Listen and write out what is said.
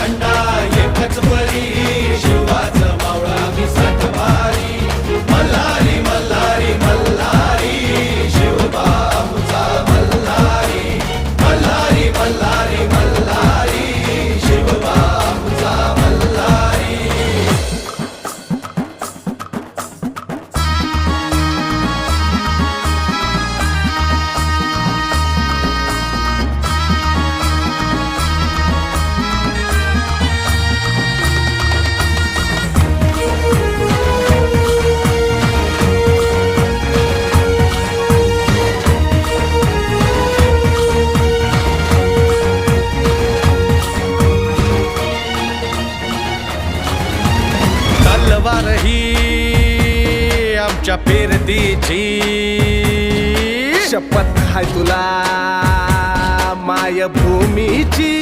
झंडा एकच परी शिवाचं मावळा मी साठवारी मल्हारी मल्हारी मल्हारी शिवबापूचा मल्हारी मल्हारी मल्हारी मल्हारी शिवबापूचा मल्हारी. तलवार ही आमच्या पेरतीची शपथ हाय तुला मायभूमीची.